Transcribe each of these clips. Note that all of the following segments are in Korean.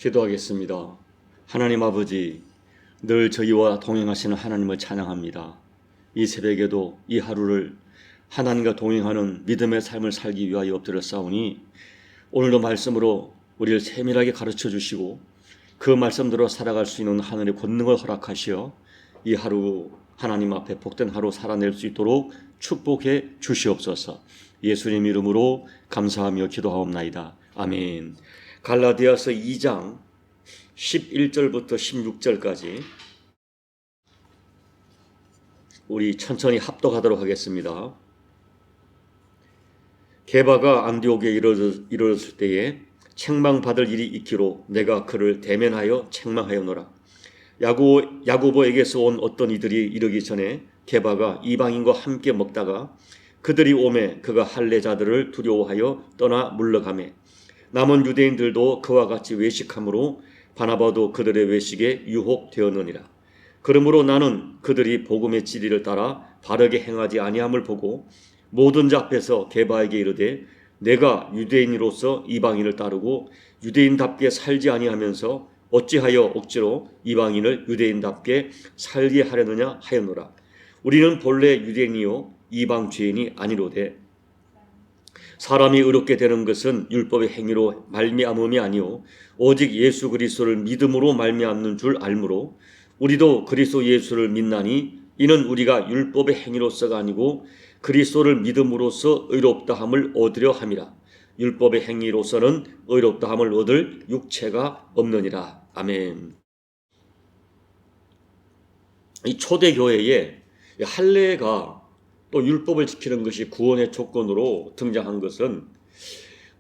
기도하겠습니다. 하나님 아버지, 늘 저희와 동행하시는 하나님을 찬양합니다. 이 새벽에도 이 하루를 하나님과 동행하는 믿음의 삶을 살기 위하여 엎드려 싸우니 오늘도 말씀으로 우리를 세밀하게 가르쳐 주시고 그 말씀대로 살아갈 수 있는 하늘의 권능을 허락하시어 이 하루 하나님 앞에 복된 하루 살아낼 수 있도록 축복해 주시옵소서. 예수님 이름으로 감사하며 기도하옵나이다. 아멘. 갈라디아서 2장 11절부터 16절까지 우리 천천히 합독하도록 하겠습니다. 게바가 안디옥에 이르렀을 때에 책망받을 일이 있기로 내가 그를 대면하여 책망하였노라. 야고보에게서 온 어떤 이들이 이르기 전에 게바가 이방인과 함께 먹다가 그들이 오매 그가 할례자들을 두려워하여 떠나 물러가매 남은 유대인들도 그와 같이 외식함으로 바나바도 그들의 외식에 유혹되었느니라. 그러므로 나는 그들이 복음의 진리를 따라 바르게 행하지 아니함을 보고 모든 자 앞에서 게바에게 이르되 내가 유대인으로서 이방인을 따르고 유대인답게 살지 아니하면서 어찌하여 억지로 이방인을 유대인답게 살게 하려느냐 하였노라. 우리는 본래 유대인이요 이방 죄인이 아니로되 사람이 의롭게 되는 것은 율법의 행위로 말미암음이 아니요 오직 예수 그리스도를 믿음으로 말미암는 줄 알므로 우리도 그리스도 예수를 믿나니 이는 우리가 율법의 행위로서가 아니고 그리스도를 믿음으로써 의롭다함을 얻으려 함이라. 율법의 행위로서는 의롭다함을 얻을 육체가 없느니라. 아멘. 이 초대교회에 할례가 또 율법을 지키는 것이 구원의 조건으로 등장한 것은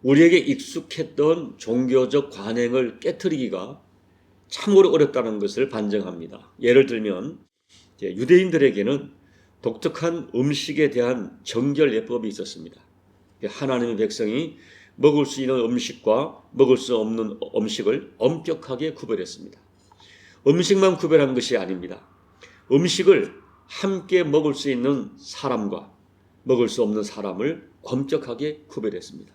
우리에게 익숙했던 종교적 관행을 깨트리기가 참으로 어렵다는 것을 반증합니다. 예를 들면 유대인들에게는 독특한 음식에 대한 정결 예법이 있었습니다. 하나님의 백성이 먹을 수 있는 음식과 먹을 수 없는 음식을 엄격하게 구별했습니다. 음식만 구별한 것이 아닙니다. 음식을 함께 먹을 수 있는 사람과 먹을 수 없는 사람을 엄격하게 구별했습니다.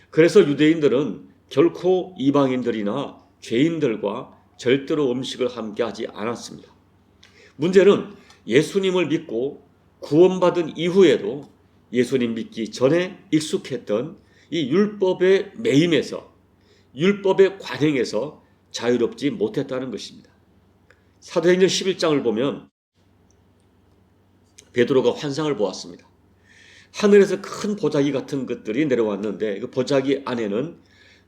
그래서 유대인들은 결코 이방인들이나 죄인들과 절대로 음식을 함께 하지 않았습니다. 문제는 예수님을 믿고 구원받은 이후에도 예수님 믿기 전에 익숙했던 이 율법의 매임에서 율법의 관행에서 자유롭지 못했다는 것입니다. 사도행전 11장을 보면 베드로가 환상을 보았습니다. 하늘에서 큰 보자기 같은 것들이 내려왔는데 그 보자기 안에는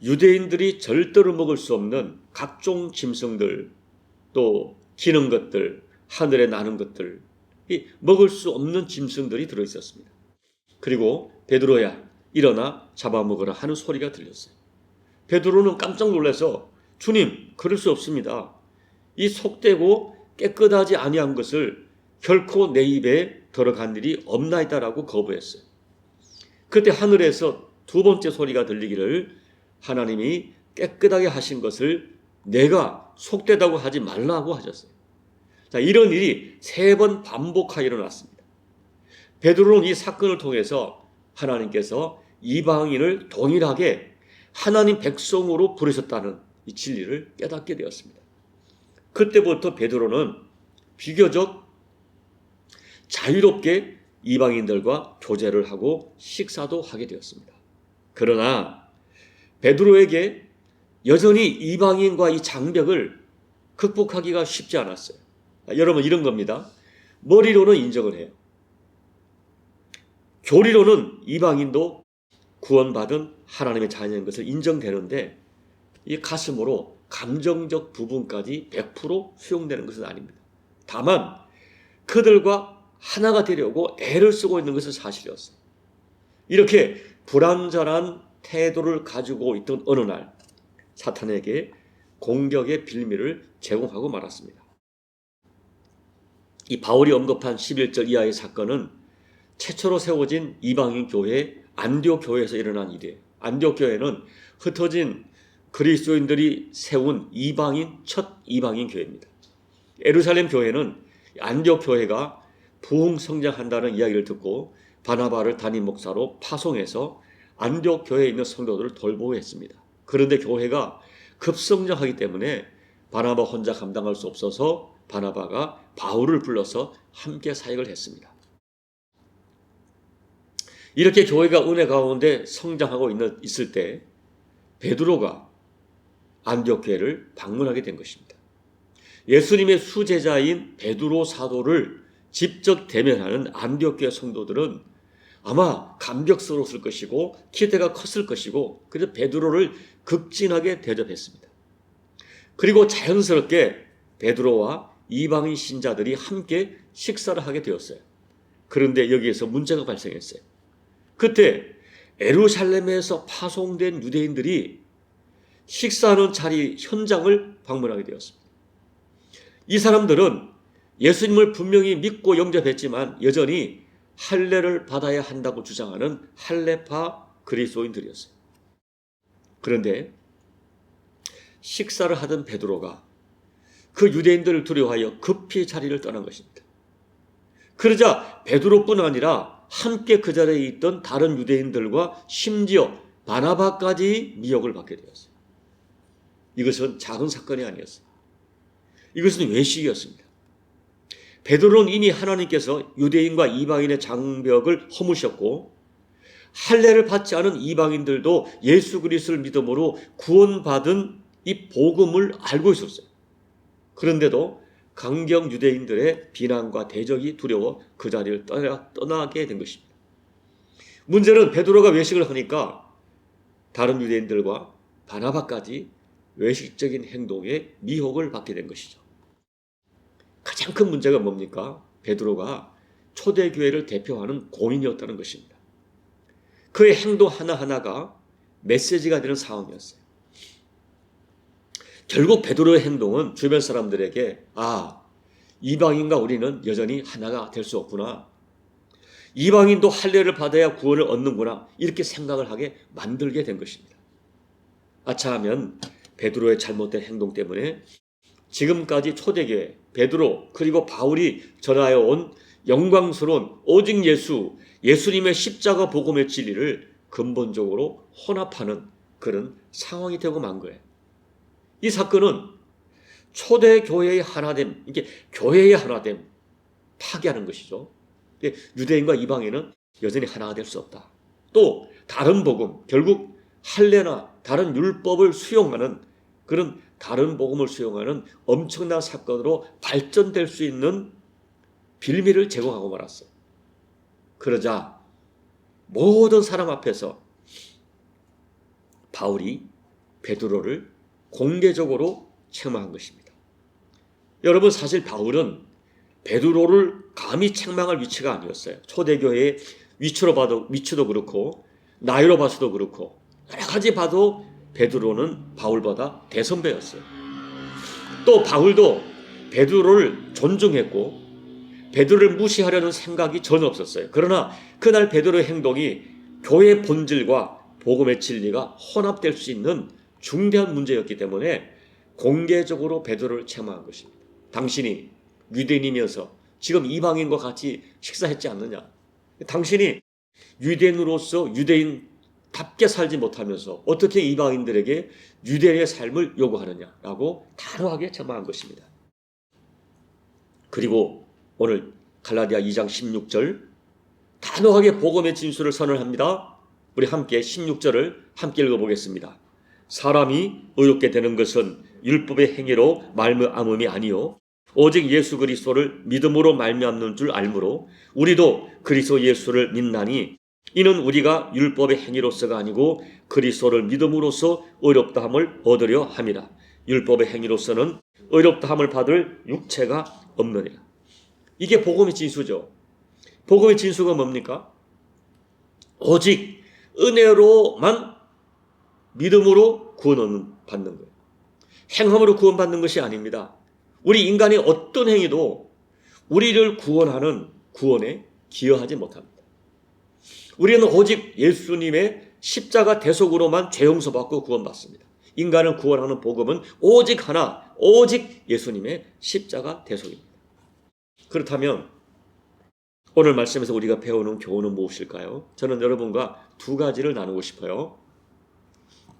유대인들이 절대로 먹을 수 없는 각종 짐승들 또 기는 것들 하늘에 나는 것들 먹을 수 없는 짐승들이 들어있었습니다. 그리고 베드로야 일어나 잡아먹으라 하는 소리가 들렸어요. 베드로는 깜짝 놀라서 주님 그럴 수 없습니다. 이 속되고 깨끗하지 아니한 것을 결코 내 입에 들어간 일이 없나이다라고 거부했어요. 그때 하늘에서 두 번째 소리가 들리기를 하나님이 깨끗하게 하신 것을 내가 속되다고 하지 말라고 하셨어요. 자, 이런 일이 3번 반복하여 일어났습니다. 베드로는 이 사건을 통해서 하나님께서 이방인을 동일하게 하나님 백성으로 부르셨다는 이 진리를 깨닫게 되었습니다. 그때부터 베드로는 비교적 자유롭게 이방인들과 교제를 하고 식사도 하게 되었습니다. 그러나 베드로에게 여전히 이방인과 이 장벽을 극복하기가 쉽지 않았어요. 여러분 이런 겁니다. 머리로는 인정을 해요. 교리로는 이방인도 구원받은 하나님의 자녀인 것을 인정되는데 이 가슴으로 감정적 부분까지 100% 수용되는 것은 아닙니다. 다만 그들과 하나가 되려고 애를 쓰고 있는 것은 사실이었어요. 이렇게 불완전한 태도를 가지고 있던 어느 날 사탄에게 공격의 빌미를 제공하고 말았습니다. 이 바울이 언급한 11절 이하의 사건은 최초로 세워진 이방인 교회 안디옥 교회에서 일어난 일이에요. 안디옥 교회는 흩어진 그리스도인들이 세운 첫 이방인 교회입니다. 예루살렘 교회는 안디옥 교회가 부흥 성장한다는 이야기를 듣고 바나바를 담임 목사로 파송해서 안디옥 교회에 있는 성도들을 돌보고 했습니다. 그런데 교회가 급성장하기 때문에 바나바 혼자 감당할 수 없어서 바나바가 바울을 불러서 함께 사역을 했습니다. 이렇게 교회가 은혜 가운데 성장하고 있을 때 베드로가 안디옥 교회를 방문하게 된 것입니다. 예수님의 수제자인 베드로 사도를 직접 대면하는 안디옥 교회 성도들은 아마 감격스러웠을 것이고 기대가 컸을 것이고 그래서 베드로를 극진하게 대접했습니다. 그리고 자연스럽게 베드로와 이방인 신자들이 함께 식사를 하게 되었어요. 그런데 여기에서 문제가 발생했어요. 그때 예루살렘에서 파송된 유대인들이 식사하는 자리 현장을 방문하게 되었습니다. 이 사람들은 예수님을 분명히 믿고 영접했지만 여전히 할례를 받아야 한다고 주장하는 할례파 그리스도인들이었어요. 그런데 식사를 하던 베드로가 그 유대인들을 두려워하여 급히 자리를 떠난 것입니다. 그러자 베드로뿐 아니라 함께 그 자리에 있던 다른 유대인들과 심지어 바나바까지 미혹을 받게 되었어요. 이것은 작은 사건이 아니었어요. 이것은 외식이었습니다. 베드로는 이미 하나님께서 유대인과 이방인의 장벽을 허무셨고 할례를 받지 않은 이방인들도 예수 그리스도를 믿음으로 구원받은 이 복음을 알고 있었어요. 그런데도 강경 유대인들의 비난과 대적이 두려워 그 자리를 떠나게 된 것입니다. 문제는 베드로가 외식을 하니까 다른 유대인들과 바나바까지 외식적인 행동에 미혹을 받게 된 것이죠. 가장 큰 문제가 뭡니까? 베드로가 초대교회를 대표하는 공인이었다는 것입니다. 그의 행동 하나하나가 메시지가 되는 상황이었어요. 결국 베드로의 행동은 주변 사람들에게 이방인과 우리는 여전히 하나가 될 수 없구나. 이방인도 할례를 받아야 구원을 얻는구나. 이렇게 생각을 하게 만들게 된 것입니다. 아차하면 베드로의 잘못된 행동 때문에 지금까지 초대교회, 베드로 그리고 바울이 전하여 온 영광스러운 오직 예수님의 십자가 복음의 진리를 근본적으로 혼합하는 그런 상황이 되고 만 거예요. 이 사건은 초대교회의 하나됨, 이게 교회의 하나됨, 파괴하는 것이죠. 유대인과 이방인은 여전히 하나가 될 수 없다. 또 다른 복음, 결국 할례나 다른 율법을 수용하는 그런 다른 복음을 수용하는 엄청난 사건으로 발전될 수 있는 빌미를 제공하고 말았어요. 그러자 모든 사람 앞에서 바울이 베드로를 공개적으로 책망한 것입니다. 여러분, 사실 바울은 베드로를 감히 책망할 위치가 아니었어요. 초대교회의 위치도 그렇고 나이로 봐서도 그렇고 여러 가지 봐도 베드로는 바울보다 대선배였어요. 또 바울도 베드로를 존중했고 베드로를 무시하려는 생각이 전혀 없었어요. 그러나 그날 베드로의 행동이 교회의 본질과 복음의 진리가 혼합될 수 있는 중대한 문제였기 때문에 공개적으로 베드로를 책망한 것입니다. 당신이 유대인이면서 지금 이방인과 같이 식사했지 않느냐? 당신이 유대인으로서 유대인답게 살지 못하면서 어떻게 이방인들에게 유대인의 삶을 요구하느냐라고 단호하게 책망한 것입니다. 그리고 오늘 갈라디아 2장 16절 단호하게 복음의 진술을 선언합니다. 우리 함께 16절을 함께 읽어보겠습니다. 사람이 의롭게 되는 것은 율법의 행위로 말미암음이 아니요 오직 예수 그리스도를 믿음으로 말미암는 줄 알므로 우리도 그리스도 예수를 믿나니 이는 우리가 율법의 행위로서가 아니고 그리스도를 믿음으로써 의롭다함을 얻으려 함이라. 율법의 행위로서는 의롭다함을 받을 육체가 없느니라. 이게 복음의 진수죠. 복음의 진수가 뭡니까? 오직 은혜로만 믿음으로 구원을 받는 거예요. 행함으로 구원받는 것이 아닙니다. 우리 인간의 어떤 행위도 우리를 구원하는 구원에 기여하지 못합니다. 우리는 오직 예수님의 십자가 대속으로만 죄 용서받고 구원받습니다. 인간을 구원하는 복음은 오직 하나, 오직 예수님의 십자가 대속입니다. 그렇다면 오늘 말씀에서 우리가 배우는 교훈은 무엇일까요? 저는 여러분과 두 가지를 나누고 싶어요.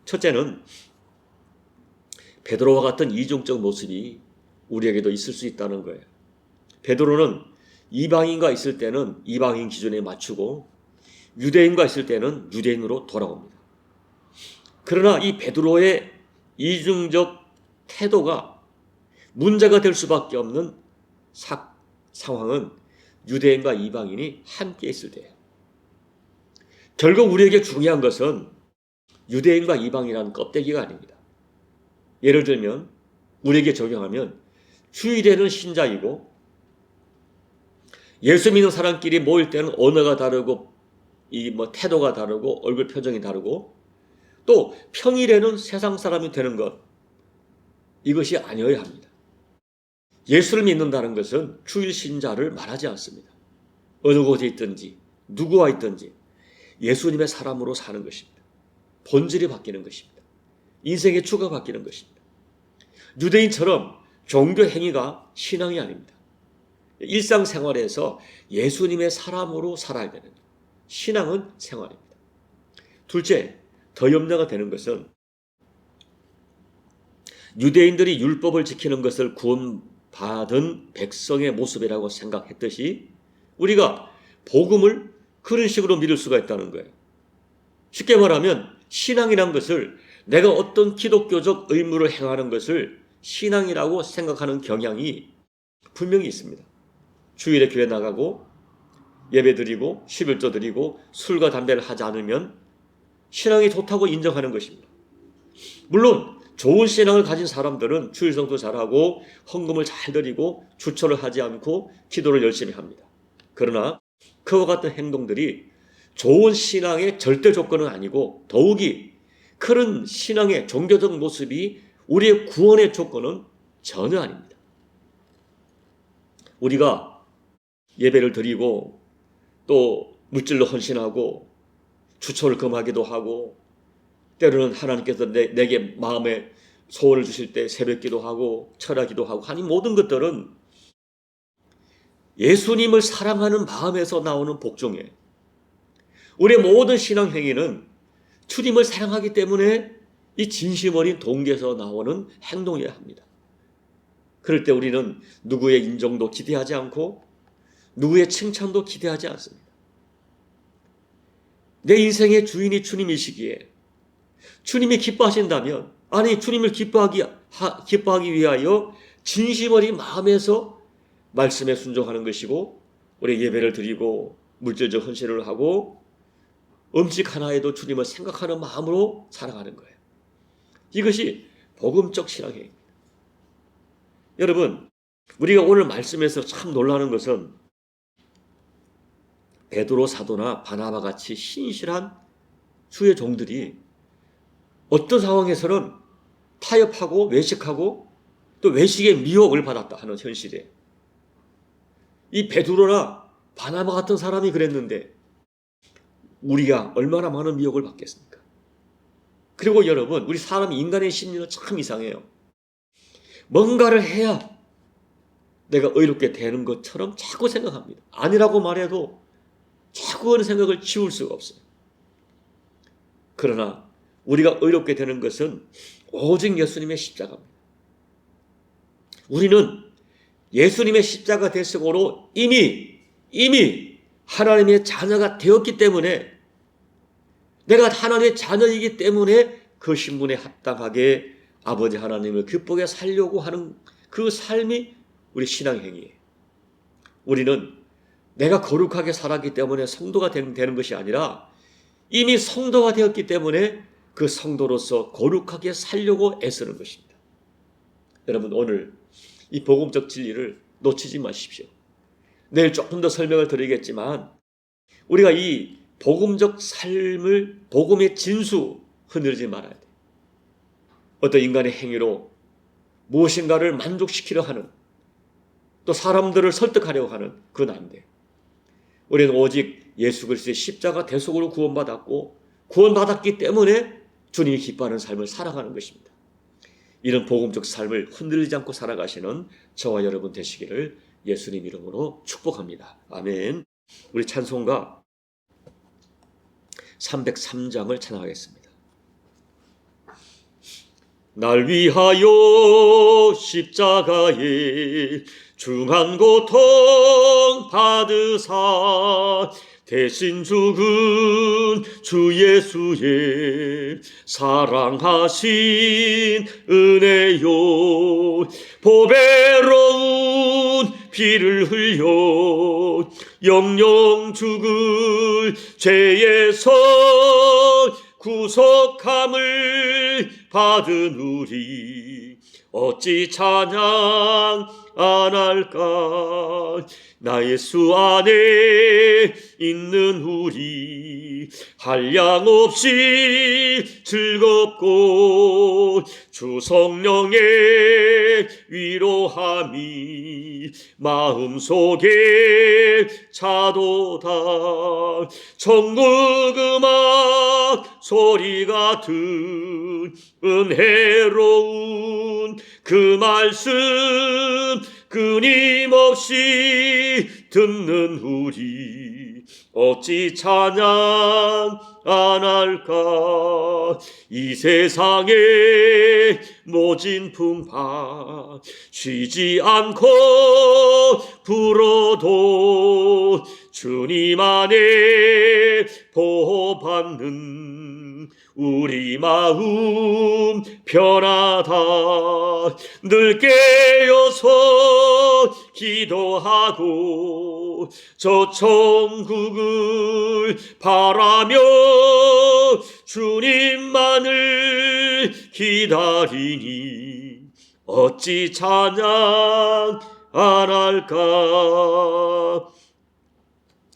첫째는 베드로와 같은 이중적 모습이 우리에게도 있을 수 있다는 거예요. 베드로는 이방인과 있을 때는 이방인 기준에 맞추고 유대인과 있을 때는 유대인으로 돌아옵니다. 그러나 이 베드로의 이중적 태도가 문제가 될 수밖에 없는 상황은 유대인과 이방인이 함께 있을 때예요. 결국 우리에게 중요한 것은 유대인과 이방인이라는 껍데기가 아닙니다. 예를 들면 우리에게 적용하면 주일에는 신자이고 예수 믿는 사람끼리 모일 때는 언어가 다르고 태도가 다르고 얼굴 표정이 다르고 또 평일에는 세상 사람이 되는 것, 이것이 아니어야 합니다. 예수를 믿는다는 것은 주일 신자를 말하지 않습니다. 어느 곳에 있든지 누구와 있든지 예수님의 사람으로 사는 것입니다. 본질이 바뀌는 것입니다. 인생의 추가 바뀌는 것입니다. 유대인처럼 종교 행위가 신앙이 아닙니다. 일상생활에서 예수님의 사람으로 살아야 되는 신앙은 생활입니다. 둘째, 더 염려가 되는 것은 유대인들이 율법을 지키는 것을 구원받은 백성의 모습이라고 생각했듯이 우리가 복음을 그런 식으로 믿을 수가 있다는 거예요. 쉽게 말하면 신앙이란 것을 내가 어떤 기독교적 의무를 행하는 것을 신앙이라고 생각하는 경향이 분명히 있습니다. 주일에 교회 나가고 예배 드리고 11조 드리고 술과 담배를 하지 않으면 신앙이 좋다고 인정하는 것입니다. 물론 좋은 신앙을 가진 사람들은 주일성도 잘하고 헌금을 잘 드리고 주초를 하지 않고 기도를 열심히 합니다. 그러나 그와 같은 행동들이 좋은 신앙의 절대 조건은 아니고 더욱이 그런 신앙의 종교적 모습이 우리의 구원의 조건은 전혀 아닙니다. 우리가 예배를 드리고 또 물질로 헌신하고 주초를 금하기도 하고 때로는 하나님께서 내게 마음에 소원을 주실 때 새벽기도 하고 철야기도 하고 하니 모든 것들은 예수님을 사랑하는 마음에서 나오는 복종이에요. 우리의 모든 신앙 행위는 주님을 사랑하기 때문에 이 진심 어린 동기에서 나오는 행동이어야 합니다. 그럴 때 우리는 누구의 인정도 기대하지 않고 누구의 칭찬도 기대하지 않습니다. 내 인생의 주인이 주님이시기에 주님이 기뻐하신다면 아니 주님을 기뻐하기 위하여 진심 어린 마음에서 말씀에 순종하는 것이고 우리 예배를 드리고 물질적 헌신을 하고 음식 하나에도 주님을 생각하는 마음으로 살아가는 거예요. 이것이 복음적 신앙입니다. 여러분, 우리가 오늘 말씀에서 참 놀라는 것은 베드로 사도나 바나바 같이 신실한 주의 종들이 어떤 상황에서는 타협하고 외식하고 또 외식의 미혹을 받았다 하는 현실이에요. 이 베드로나 바나바 같은 사람이 그랬는데 우리가 얼마나 많은 미혹을 받겠습니까? 그리고 여러분, 우리 인간의 심리는 참 이상해요. 뭔가를 해야 내가 의롭게 되는 것처럼 자꾸 생각합니다. 아니라고 말해도 자꾸 그런 생각을 지울 수가 없어요. 그러나 우리가 의롭게 되는 것은 오직 예수님의 십자가입니다. 우리는 예수님의 십자가 대속으로 이미 하나님의 자녀가 되었기 때문에 내가 하나님의 자녀이기 때문에 그 신분에 합당하게 아버지 하나님을 기쁘게 살려고 하는 그 삶이 우리 신앙행위예요. 우리는 내가 거룩하게 살았기 때문에 성도가 되는 것이 아니라 이미 성도가 되었기 때문에 그 성도로서 거룩하게 살려고 애쓰는 것입니다. 여러분, 오늘 이 복음적 진리를 놓치지 마십시오. 내일 조금 더 설명을 드리겠지만 우리가 이 복음적 삶을 복음의 진수 흔들지 말아야 돼요. 어떤 인간의 행위로 무엇인가를 만족시키려 하는 또 사람들을 설득하려고 하는 그건 안 돼요. 우리는 오직 예수 그리스도의 십자가 대속으로 구원받았고 구원받았기 때문에 주님이 기뻐하는 삶을 살아가는 것입니다. 이런 복음적 삶을 흔들리지 않고 살아가시는 저와 여러분 되시기를 예수님 이름으로 축복합니다. 아멘. 우리 찬송가 303장을 찬양하겠습니다. 날 위하여 십자가에 중한 고통 받으사 대신 죽은 주 예수의 사랑하신 은혜요, 보배로운 피를 흘려 영영 죽을 죄에서 구속함을 받은 우리 어찌 찬양 안 할까. 나 예수 안에 있는 우리 한량없이 즐겁고 주 성령의 위로함이 마음속에 차도다. 천국 음악 소리 같은 은혜로운 그 말씀 끊임없이 듣는 우리 어찌 찬양 안 할까. 이 세상에 모진 풍파 쉬지 않고 불어도 주님 안에 보호받는 우리 마음 편하다. 늘 깨어서 기도하고 저 천국을 바라며 주님만을 기다리니 어찌 찬양 안 할까.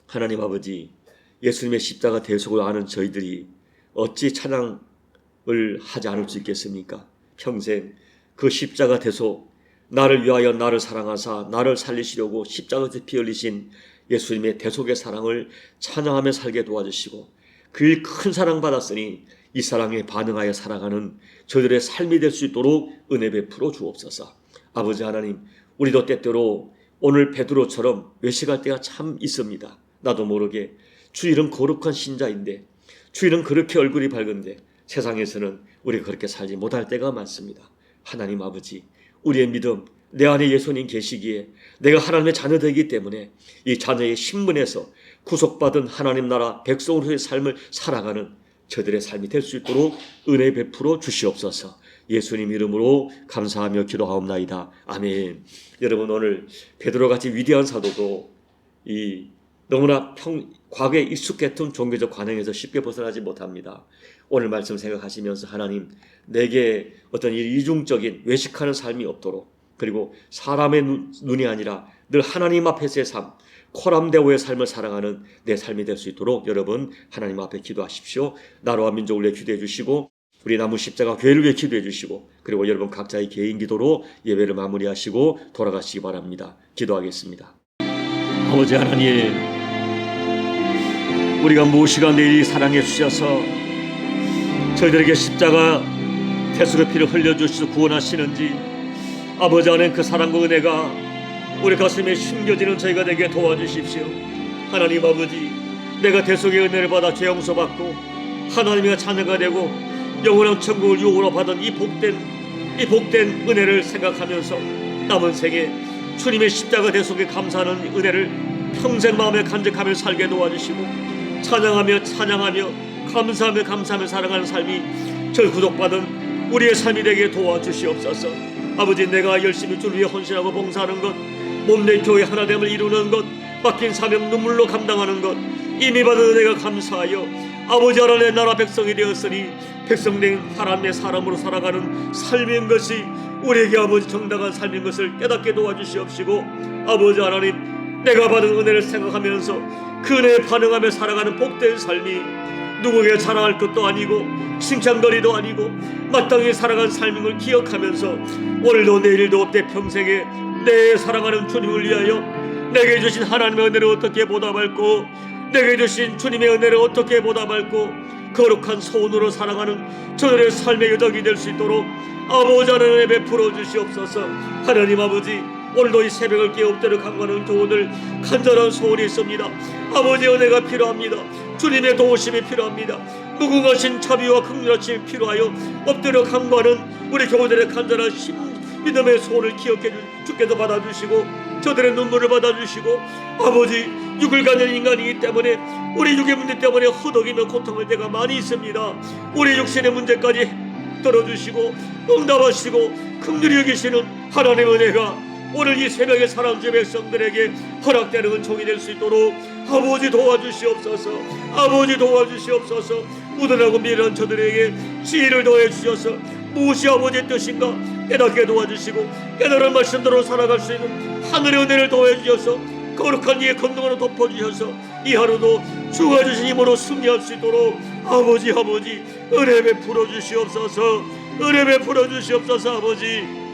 하나님 아버지, 예수님의 십자가 대속을 아는 저희들이 어찌 찬양을 하지 않을 수 있겠습니까? 평생 그 십자가 대속, 나를 위하여 나를 사랑하사 나를 살리시려고 십자가에서 피 흘리신 예수님의 대속의 사랑을 찬양하며 살게 도와주시고, 그 큰 사랑 받았으니 이 사랑에 반응하여 살아가는 저들의 삶이 될 수 있도록 은혜 베풀어 주옵소서. 아버지 하나님, 우리도 때때로 오늘 베드로처럼 외식할 때가 참 있습니다. 나도 모르게 주 이름 거룩한 신자인데, 주 이름 그렇게 얼굴이 밝은데 세상에서는 우리가 그렇게 살지 못할 때가 많습니다. 하나님 아버지, 우리의 믿음, 내 안에 예수님 계시기에 내가 하나님의 자녀되기 때문에 이 자녀의 신분에서 구속받은 하나님 나라 백성으로의 삶을 살아가는 저들의 삶이 될 수 있도록 은혜 베풀어 주시옵소서. 예수님 이름으로 감사하며 기도하옵나이다. 아멘. 여러분, 오늘 베드로같이 위대한 사도도 이 너무나 과거에 익숙했던 종교적 관행에서 쉽게 벗어나지 못합니다. 오늘 말씀 생각하시면서 하나님, 내게 어떤 이중적인 외식하는 삶이 없도록, 그리고 사람의 눈이 아니라 늘 하나님 앞에서의 삶, 코람데오의 삶을 살아가는 내 삶이 될 수 있도록 여러분 하나님 앞에 기도하십시오. 나라와 민족을 위해 기도해 주시고, 우리 남은 십자가 교회를 위해 기도해 주시고, 그리고 여러분 각자의 개인 기도로 예배를 마무리하시고 돌아가시기 바랍니다. 기도하겠습니다. 아버지 하나님, 우리가 무엇이가 내일이 사랑해 주셔서 저희들에게 십자가 대속의 피를 흘려주시고 구원하시는지, 아버지 하나님, 그 사랑과 은혜가 우리 가슴에 심겨지는 저희가 되게 도와주십시오. 하나님 아버지, 내가 대속의 은혜를 받아 죄 용서받고 하나님의 자녀가 되고 영원한 천국을 유업으로 받은 이 복된 은혜를 생각하면서 남은 생에 주님의 십자가 대속에 감사하는 은혜를 평생 마음에 간직하며 살게 도와주시고, 찬양하며 감사하며 살아가는 삶이 절 구속받은 우리의 삶이 되게 도와주시옵소서. 아버지, 내가 열심히 주를 위해 헌신하고 봉사하는 것, 몸내 교회 하나됨을 이루는 것, 맡긴 사명 눈물로 감당하는 것, 이미 받은 은혜가 감사하여 아버지 하나님의 나라 백성이 되었으니 백성된 하나님의 사람으로 살아가는 삶인 것이 우리에게 아버지 정당한 삶인 것을 깨닫게 도와주시옵시고, 아버지 하나님, 내가 받은 은혜를 생각하면서 그 은혜에 반응하며 살아가는 복된 삶이 누구에게 자랑할 것도 아니고 칭찬거리도 아니고 마땅히 살아간 삶인 걸 기억하면서 오늘도 내일도 없대 평생에 내 사랑하는 주님을 위하여 내게 주신 하나님의 은혜를 어떻게 보답할고, 내게 주신 주님의 은혜를 어떻게 보답할고, 거룩한 소원으로 살아가는 저들의 삶의 여정이 될 수 있도록 아버지 하나님 베풀어 주시옵소서. 하나님 아버지, 오늘도 이 새벽을 깨우도록 강구하는 교우들 간절한 소원이 있습니다. 아버지, 은혜가 필요합니다. 주님의 도우심이 필요합니다. 무궁하신 자비와 긍휼하심이 필요하여 엎드려 간구하는 우리 교우들의 간절한 믿음의 소원을 기억해 주께서 받아주시고 저들의 눈물을 받아주시고 아버지, 육을 가진 인간이기 때문에 우리 육의 문제 때문에 허덕이며 고통할 때가 많이 있습니다. 우리 육신의 문제까지 들어주시고 응답하시고 긍휼히 여기시는 하나님의 은혜가 오늘 이 새벽에 사랑주의 백성들에게 허락되는 은총이 될 수 있도록 아버지 도와주시옵소서. 아버지 도와주시옵소서. 무던하고 미련한 저들에게 지혜를 더해 주셔서 무엇이 아버지의 뜻인가 깨닫게 도와주시고 깨달은 말씀대로 살아갈 수 있는 하늘의 은혜를 더해 주셔서 거룩한 이의 권능으로 덮어주셔서 이 하루도 주가 주신 힘으로 승리할 수 있도록 아버지 은혜 베풀어 주시옵소서. 은혜 베풀어 주시옵소서. 아버지